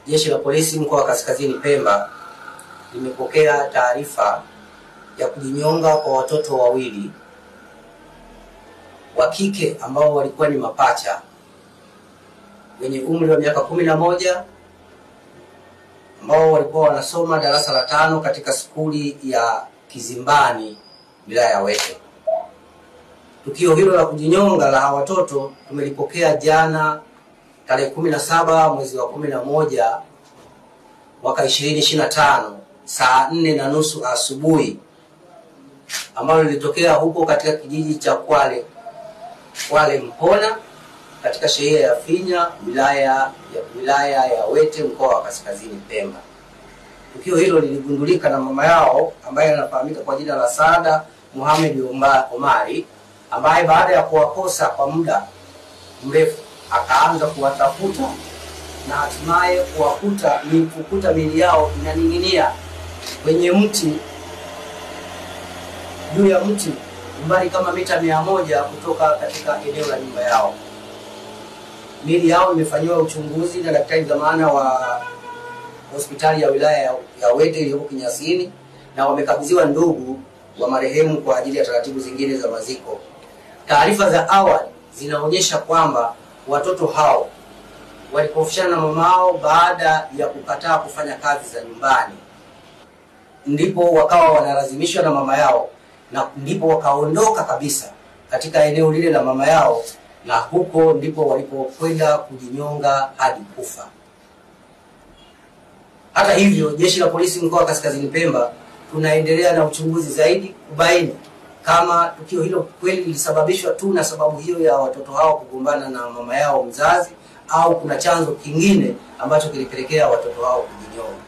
Jeshi la Polisi mkoa wa Kaskazini Pemba limepokea taarifa ya kujinyonga kwa watoto wawili wa kike ambao walikuwa ni mapacha wenye umri wa miaka 11 ambao walikuwa wanasoma darasa la 5 katika skuli ya Kizimbani wilaya ya Wete. Tukio hilo la kujinyonga la hawa watoto tumelipokea jana tarehe 17 mwezi wa 11 mwaka 2025 saa 4:30 asubuhi, ambalo lilitokea huko katika kijiji cha Kwale Mpona katika shehia ya Finya wilaya ya Wete mkoa wa Kaskazini Pemba. Tukio hilo liligundulika na mama yao ambaye anafahamika kwa jina la Saada Mohamed Omari, ambaye baada ya kuwakosa kwa muda mrefu akaanza kuwatafuta na hatimaye kukuta miili yao inaning'inia kwenye mti, juu ya mti umbali kama mita 100 kutoka katika eneo la nyumba yao. Miili yao imefanywa uchunguzi na daktari dhamana wa hospitali ya wilaya ya Wete iliyoko Kinyasini, na wamekabidhiwa ndugu wa marehemu kwa ajili ya taratibu zingine za maziko. Taarifa za awali zinaonyesha kwamba watoto hao walipofishana na mamao baada ya kukataa kufanya kazi za nyumbani, ndipo wakawa wanalazimishwa na mama yao, na ndipo wakaondoka kabisa katika eneo lile la mama yao, na huko ndipo walipokwenda kujinyonga hadi kufa. Hata hivyo, Jeshi la Polisi mkoa wa Kaskazini Pemba tunaendelea na uchunguzi zaidi kubaini kama tukio hilo kweli lilisababishwa tu na sababu hiyo ya watoto hao kugombana na mama yao mzazi, au kuna chanzo kingine ambacho kilipelekea watoto hao kujinyonga.